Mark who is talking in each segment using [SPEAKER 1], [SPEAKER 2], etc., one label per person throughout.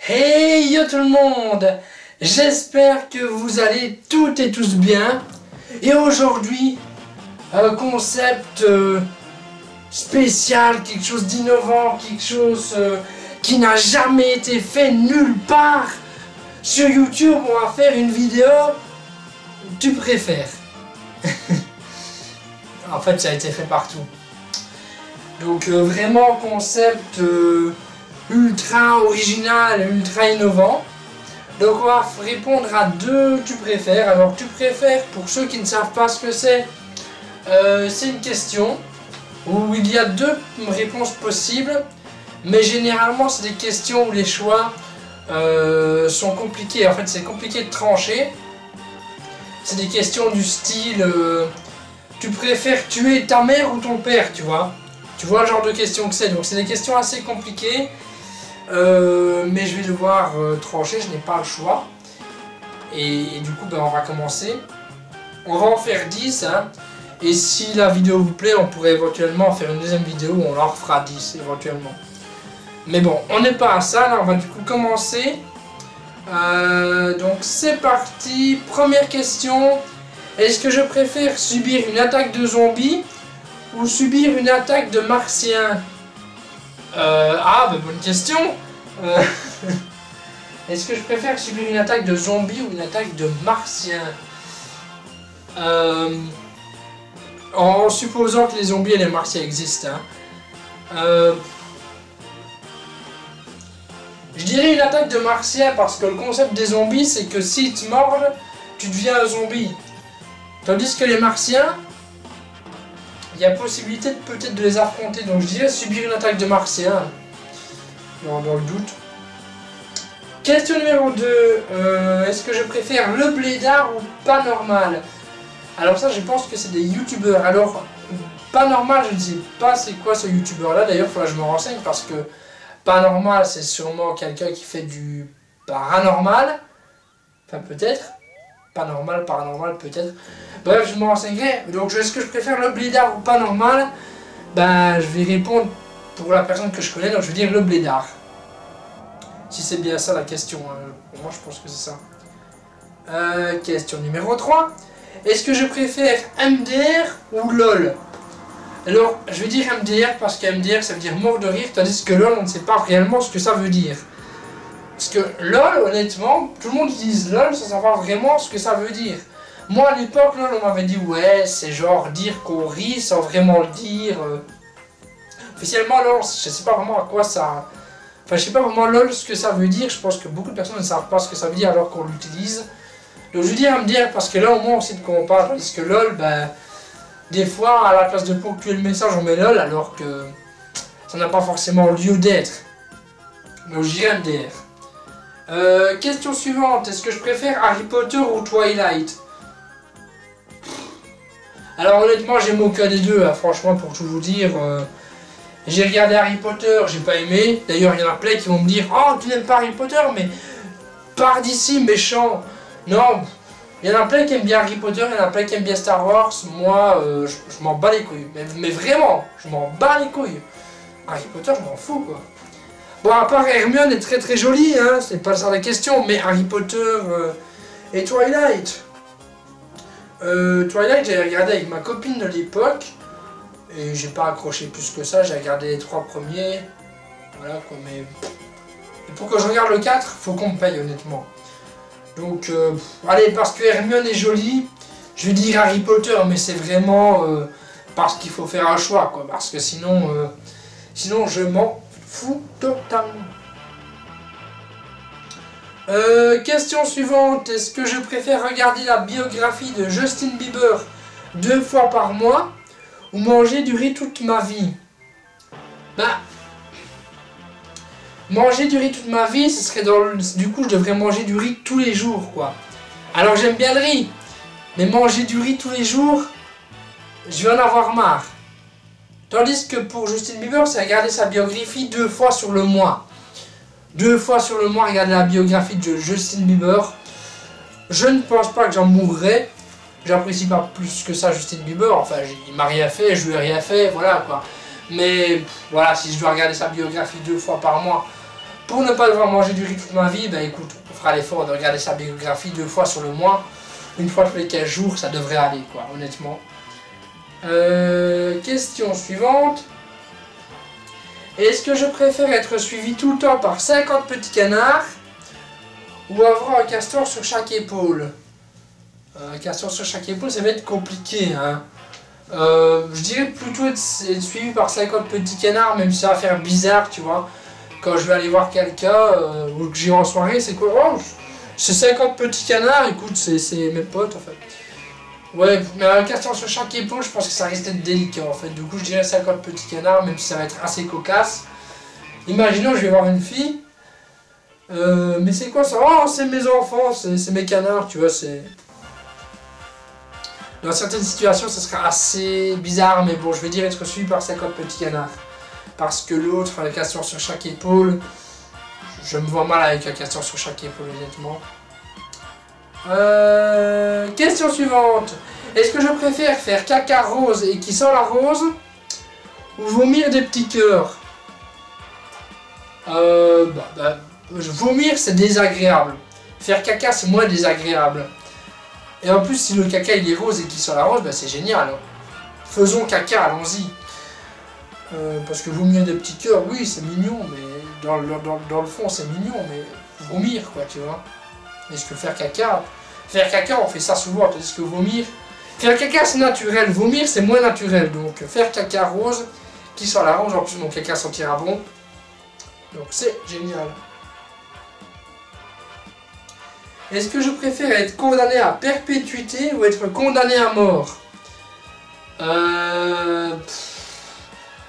[SPEAKER 1] Hey yo tout le monde, j'espère que vous allez toutes et tous bien. Et aujourd'hui, un concept spécial, quelque chose d'innovant, quelque chose qui n'a jamais été fait nulle part. Sur YouTube, on va faire une vidéo tu préfères. En fait, ça a été fait partout. Donc vraiment concept ultra original, ultra innovant. Donc on va répondre à deux tu préfères. Alors tu préfères, pour ceux qui ne savent pas ce que c'est une question où il y a deux réponses possibles, mais généralement c'est des questions où les choix sont compliqués. En fait c'est compliqué de trancher. C'est des questions du style tu préfères tuer ta mère ou ton père, tu vois. Tu vois le genre de questions que c'est. Donc c'est des questions assez compliquées. Mais je vais devoir trancher, je n'ai pas le choix. Et du coup, on va commencer. On va en faire 10. Hein, et si la vidéo vous plaît, on pourrait éventuellement faire une deuxième vidéo où on en refera 10 éventuellement. Mais bon, on n'est pas à ça. Là, on va du coup commencer. Donc c'est parti. Première question. Est-ce que je préfère subir une attaque de zombies ou subir une attaque de martiens? Bonne question. Est-ce que je préfère subir une attaque de zombies ou une attaque de martiens? En supposant que les zombies et les martiens existent. Hein. Je dirais une attaque de martiens parce que le concept des zombies c'est que s'ils te mordent, tu deviens un zombie. Tandis que les martiens, il y a possibilité peut-être de les affronter. Donc je dirais subir une attaque de martiens. Dans le doute. Question numéro 2. Est-ce que je préfère le blédard ou pas normal? Alors ça je pense que c'est des youtubeurs. Alors pas normal, je ne sais pas c'est quoi ce youtubeur là. D'ailleurs il faudra que je me renseigne parce que pas normal c'est sûrement quelqu'un qui fait du paranormal. Enfin peut-être. Pas normal, paranormal peut-être. Bref je me renseignerai. Donc est-ce que je préfère le blédard ou pas normal? Ben je vais répondre pour la personne que je connais, donc je vais dire le blédard. Si c'est bien ça la question, pour moi je pense que c'est ça. Question numéro 3. Est-ce que je préfère MDR ou LOL? Alors, je vais dire MDR parce que MDR ça veut dire mort de rire, tandis que LOL on ne sait pas réellement ce que ça veut dire. Parce que LOL, honnêtement, tout le monde utilise LOL sans savoir vraiment ce que ça veut dire. Moi à l'époque, LOL on m'avait dit ouais, c'est genre dire qu'on rit sans vraiment le dire. Officiellement LOL, je sais pas vraiment à quoi ça... Enfin, je sais pas vraiment LOL ce que ça veut dire. Je pense que beaucoup de personnes ne savent pas ce que ça veut dire alors qu'on l'utilise. Donc je veux dire MDR parce que là au moins on sait de quoi on parle. Parce que LOL, des fois à la place de ponctuer le message on met LOL alors que ça n'a pas forcément lieu d'être. Donc je dirais MDR. Question suivante. Est-ce que je préfère Harry Potter ou Twilight? Alors honnêtement j'aime aucun des deux, hein, franchement pour tout vous dire. J'ai regardé Harry Potter, j'ai pas aimé. D'ailleurs, il y en a plein qui vont me dire « Oh, tu n'aimes pas Harry Potter, mais pars d'ici, méchant !» Non, il y en a plein qui aiment bien Harry Potter, il y en a plein qui aiment bien Star Wars. Moi, je m'en bats les couilles. Mais vraiment, je m'en bats les couilles. Harry Potter, je m'en fous, quoi. Bon, à part Hermione est très très jolie, hein, c'est pas ça la question, mais Harry Potter et Twilight. Twilight, j'ai regardé avec ma copine de l'époque. Et j'ai pas accroché plus que ça, j'ai regardé les 3 premiers. Voilà quoi, mais... Et pour que je regarde le 4, faut qu'on me paye honnêtement. Donc, allez, parce que Hermione est jolie, je vais dire Harry Potter, mais c'est vraiment parce qu'il faut faire un choix, quoi. Parce que sinon, sinon je m'en fous totalement. Question suivante, est-ce que je préfère regarder la biographie de Justin Bieber 2 fois par mois ou manger du riz toute ma vie? Manger du riz toute ma vie, ce serait dans le... Du coup, je devrais manger du riz tous les jours, quoi. Alors, j'aime bien le riz. Mais manger du riz tous les jours, je vais en avoir marre. Tandis que pour Justin Bieber, c'est regarder sa biographie 2 fois sur le mois. 2 fois sur le mois, regarder la biographie de Justin Bieber. Je ne pense pas que j'en mourrai. J'apprécie pas plus que ça Justin Bieber, enfin il m'a rien fait, je lui ai rien fait, voilà quoi. Mais voilà, si je dois regarder sa biographie 2 fois par mois, Pour ne pas devoir manger du riz toute ma vie, bah écoute, on fera l'effort de regarder sa biographie 2 fois sur le mois. Une fois tous les 15 jours, ça devrait aller, quoi, honnêtement. Question suivante. Est-ce que je préfère être suivi tout le temps par 50 petits canards ou avoir un castor sur chaque épaule? Un castor sur chaque épaule, ça va être compliqué, hein. Je dirais plutôt être suivi par 50 petits canards, même si ça va faire bizarre, tu vois. Quand je vais aller voir quelqu'un ou que j'irai en soirée, c'est quoi? Oh, c'est 50 petits canards, écoute, c'est mes potes en fait. Ouais, mais un castor sur chaque épaule, je pense que ça risque d'être délicat en fait. Du coup, je dirais 50 petits canards, même si ça va être assez cocasse. Imaginons, je vais voir une fille. Mais c'est quoi ça? Oh, c'est mes enfants, c'est mes canards, tu vois, c'est... Dans certaines situations, ça sera assez bizarre, mais bon, je vais dire être suivi par 50 petits canards. Parce que l'autre, un castor sur chaque épaule, je me vois mal avec un castor sur chaque épaule, honnêtement. Question suivante. Est-ce que je préfère faire caca rose et qui sent la rose ou vomir des petits cœurs? Vomir, c'est désagréable. Faire caca, c'est moins désagréable. Et en plus, si le caca il est rose et qu'il sent la rose, bah, c'est génial. Faisons caca, allons-y. Parce que vomir des petits cœurs, oui, c'est mignon, mais dans le fond, c'est mignon, mais vomir, quoi, tu vois. Est-ce que faire caca, on fait ça souvent, tandis que vomir... Faire caca, c'est naturel, vomir, c'est moins naturel. Donc, faire caca rose, qui sent la rose, en plus, mon caca sentira bon. Donc, c'est génial. Est-ce que je préfère être condamné à perpétuité ou être condamné à mort?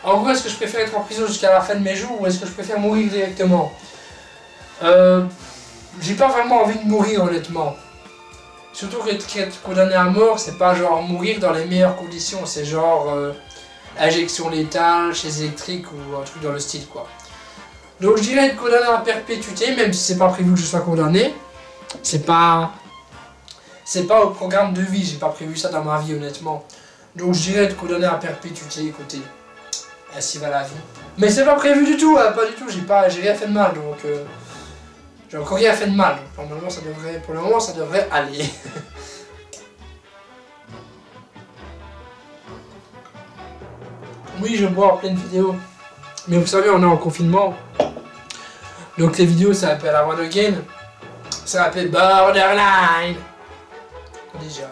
[SPEAKER 1] En gros, est-ce que je préfère être en prison jusqu'à la fin de mes jours ou est-ce que je préfère mourir directement? J'ai pas vraiment envie de mourir, honnêtement. Surtout qu'être condamné à mort, c'est pas genre mourir dans les meilleures conditions, c'est genre injection létale, chaise électrique ou un truc dans le style, quoi. Donc je dirais être condamné à perpétuité, même si c'est pas prévu que je sois condamné. C'est pas au programme de vie, j'ai pas prévu ça dans ma vie, honnêtement. Donc je dirais être condamné à perpétuité, écoutez. Ainsi va la vie. Mais c'est pas prévu du tout, hein, pas du tout, j'ai rien fait de mal, donc... j'ai encore rien fait de mal, donc pour le moment ça devrait aller. Oui, je bois en pleine vidéo. Mais vous savez, on est en confinement. Donc les vidéos, ça s'appelle I Wanna Again. Ça s'appelle Borderline. Déjà.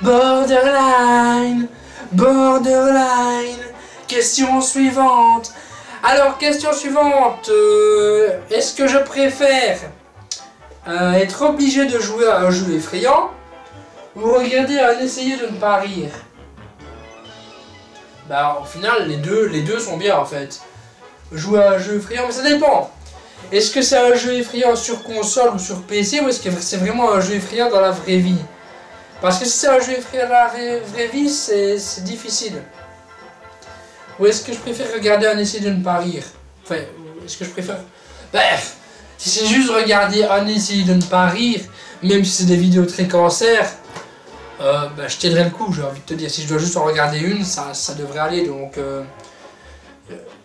[SPEAKER 1] Borderline, borderline. Question suivante. Alors, question suivante. Est-ce que je préfère être obligé de jouer à un jeu effrayant ou regarder un essayer de ne pas rire? Bah, au final, les deux sont bien en fait. Jouer à un jeu effrayant, mais ça dépend. Est-ce que c'est un jeu effrayant sur console ou sur PC ou est-ce que c'est vraiment un jeu effrayant dans la vraie vie? Parce que si c'est un jeu effrayant dans la vraie vie, c'est difficile. Ou est-ce que je préfère regarder un essai de ne pas rire? Enfin, est-ce que je préfère... Bref, si c'est juste regarder un essai de ne pas rire, même si c'est des vidéos très cancer, je t'aiderai le coup, j'ai envie de te dire. Si je dois juste en regarder une, ça devrait aller, donc...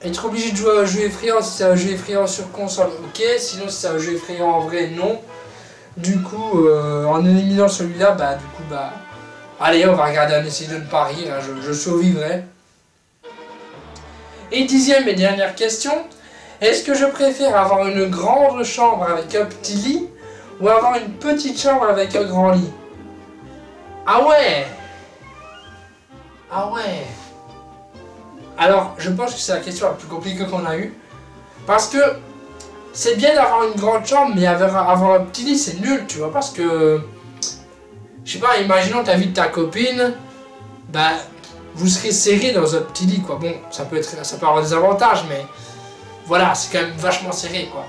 [SPEAKER 1] être obligé de jouer à un jeu effrayant, si c'est un jeu effrayant sur console, ok. Sinon, si c'est un jeu effrayant en vrai, non. Du coup, en éliminant celui-là, allez, on va regarder un essai de ne pas rire, hein, je survivrai. Et 10e et dernière question, est-ce que je préfère avoir une grande chambre avec un petit lit ou avoir une petite chambre avec un grand lit? Ah ouais! Ah ouais! Alors, je pense que c'est la question la plus compliquée qu'on a eue. Parce que c'est bien d'avoir une grande chambre, mais avoir un petit lit, c'est nul, tu vois. Parce que, je sais pas, imaginons ta vie de ta copine, vous serez serré dans un petit lit, quoi. Bon, ça peut avoir des avantages, mais voilà, c'est quand même vachement serré, quoi.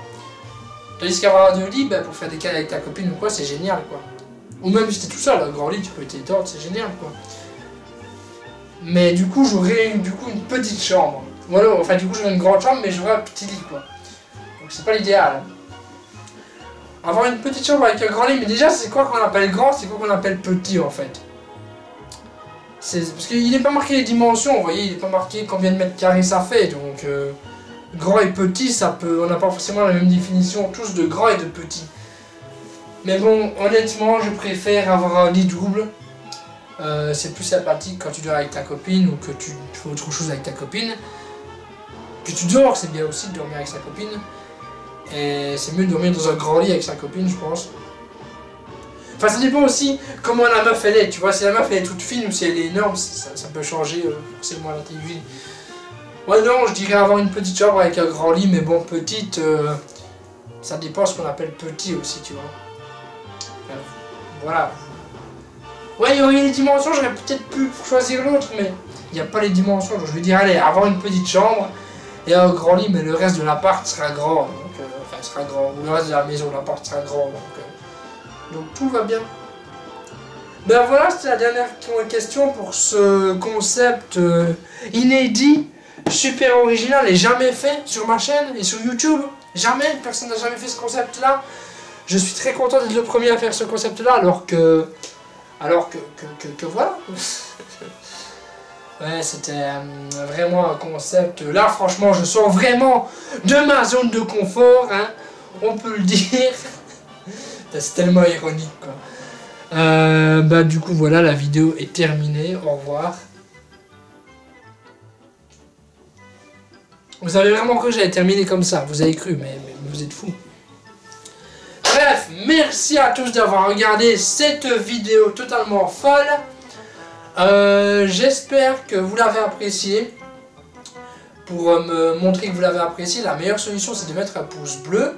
[SPEAKER 1] Tandis qu'avoir deux lits, pour faire des câlins avec ta copine ou quoi, c'est génial, quoi. Ou même si t'es tout seul, un grand lit, tu peux t'étendre, c'est génial, quoi. Mais du coup, j'aurais une petite chambre. Voilà, enfin, du coup, j'aurais une grande chambre, mais j'aurais un petit lit, quoi. Donc, c'est pas l'idéal. Avoir une petite chambre avec un grand lit, mais déjà, c'est quoi qu'on appelle grand, c'est quoi qu'on appelle petit, en fait. Parce qu'il n'est pas marqué les dimensions, vous voyez, il n'est pas marqué combien de mètres carrés ça fait, donc grand et petit, on n'a pas forcément la même définition tous de grand et de petit. Mais bon, honnêtement, je préfère avoir un lit double. C'est plus sympathique quand tu dors avec ta copine ou que tu fais autre chose avec ta copine. Que tu dors, c'est bien aussi de dormir avec sa copine. Et c'est mieux de dormir dans un grand lit avec sa copine, je pense. Enfin, ça dépend aussi comment la meuf elle est, tu vois. Si la meuf elle est toute fine ou si elle est énorme, ça peut changer forcément la télévision. Ouais, non, je dirais avoir une petite chambre avec un grand lit, mais bon, petite, ça dépend ce qu'on appelle petit aussi, tu vois. Enfin, voilà. Ouais, il y aurait les dimensions, j'aurais peut-être pu choisir l'autre, mais il n'y a pas les dimensions, donc je vais dire, allez, avoir une petite chambre et un grand lit, mais le reste de l'appart sera grand, donc, enfin, sera grand, ou le reste de la maison, l'appart sera grand, donc tout va bien. Ben voilà, c'était la dernière question pour ce concept inédit, super original et jamais fait sur ma chaîne et sur YouTube. Jamais, personne n'a jamais fait ce concept-là. Je suis très content d'être le premier à faire ce concept-là, alors que voilà. Ouais, c'était vraiment un concept. Là, franchement, je sors vraiment de ma zone de confort, hein, on peut le dire. C'est tellement ironique, quoi. Bah du coup voilà, la vidéo est terminée, au revoir. Vous avez vraiment cru que j'allais terminer comme ça, vous avez cru, mais vous êtes fous. Bref, merci à tous d'avoir regardé cette vidéo totalement folle. J'espère que vous l'avez apprécié. Pour me montrer que vous l'avez apprécié, la meilleure solution c'est de mettre un pouce bleu.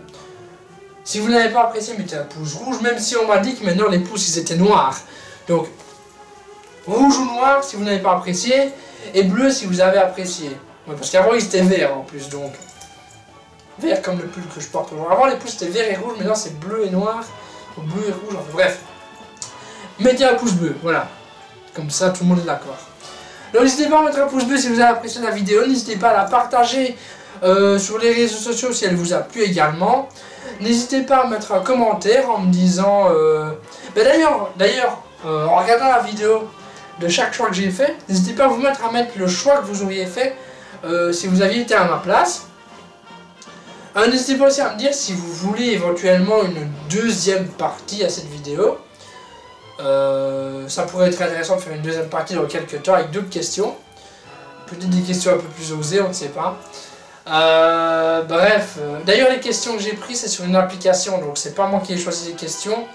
[SPEAKER 1] Si vous n'avez pas apprécié, mettez un pouce rouge, même si on m'a dit que maintenant les pouces ils étaient noirs. Donc, rouge ou noir si vous n'avez pas apprécié, et bleu si vous avez apprécié. Ouais, parce qu'avant ils étaient verts en plus, donc. Vert comme le pull que je porte aujourd'hui. Avant les pouces étaient vert et rouge, maintenant c'est bleu et noir. Ou bleu et rouge, enfin bref. Mettez un pouce bleu, voilà. Comme ça tout le monde est d'accord. Donc n'hésitez pas à mettre un pouce bleu si vous avez apprécié la vidéo. N'hésitez pas à la partager sur les réseaux sociaux si elle vous a plu également. N'hésitez pas à mettre un commentaire en me disant... D'ailleurs, en regardant la vidéo de chaque choix que j'ai fait, n'hésitez pas à vous mettre le choix que vous auriez fait si vous aviez été à ma place. N'hésitez pas aussi à me dire si vous voulez éventuellement une deuxième partie à cette vidéo. Ça pourrait être intéressant de faire une deuxième partie dans quelques temps avec d'autres questions. Peut-être des questions un peu plus osées, on ne sait pas. Bref, d'ailleurs les questions que j'ai prises c'est sur une application, donc c'est pas moi qui ai choisi les questions.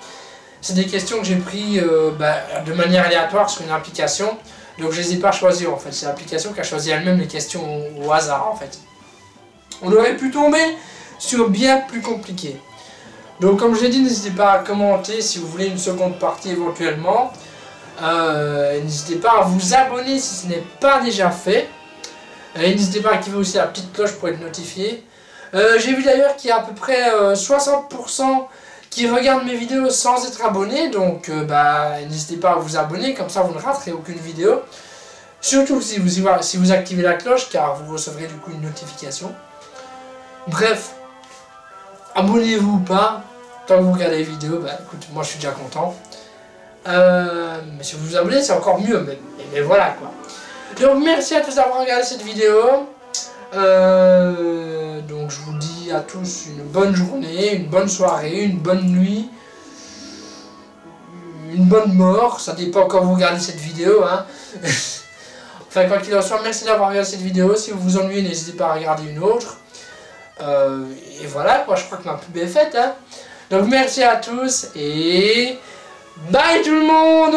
[SPEAKER 1] C'est des questions que j'ai prises de manière aléatoire sur une application. Donc je les ai pas choisies en fait, c'est l'application qui a choisi elle-même les questions au hasard en fait. On aurait pu tomber sur bien plus compliqué. Donc comme je l'ai dit, n'hésitez pas à commenter si vous voulez une seconde partie éventuellement. N'hésitez pas à vous abonner si ce n'est pas déjà fait. Et n'hésitez pas à activer aussi la petite cloche pour être notifié. J'ai vu d'ailleurs qu'il y a à peu près 60% qui regardent mes vidéos sans être abonnés. Donc n'hésitez pas à vous abonner, comme ça vous ne raterez aucune vidéo. Surtout si vous activez la cloche, car vous recevrez du coup une notification. Bref, abonnez-vous ou pas, tant que vous regardez les vidéos, écoute, moi je suis déjà content. Mais si vous vous abonnez, c'est encore mieux, mais voilà quoi. Donc merci à tous d'avoir regardé cette vidéo. Donc je vous dis à tous une bonne journée, une bonne soirée, une bonne nuit, une bonne mort, ça dépend quand vous regardez cette vidéo, hein. Enfin quoi qu'il en soit, merci d'avoir regardé cette vidéo. Si vous vous ennuyez, n'hésitez pas à regarder une autre. Et voilà quoi, je crois que ma pub est faite, hein. Donc merci à tous et bye tout le monde.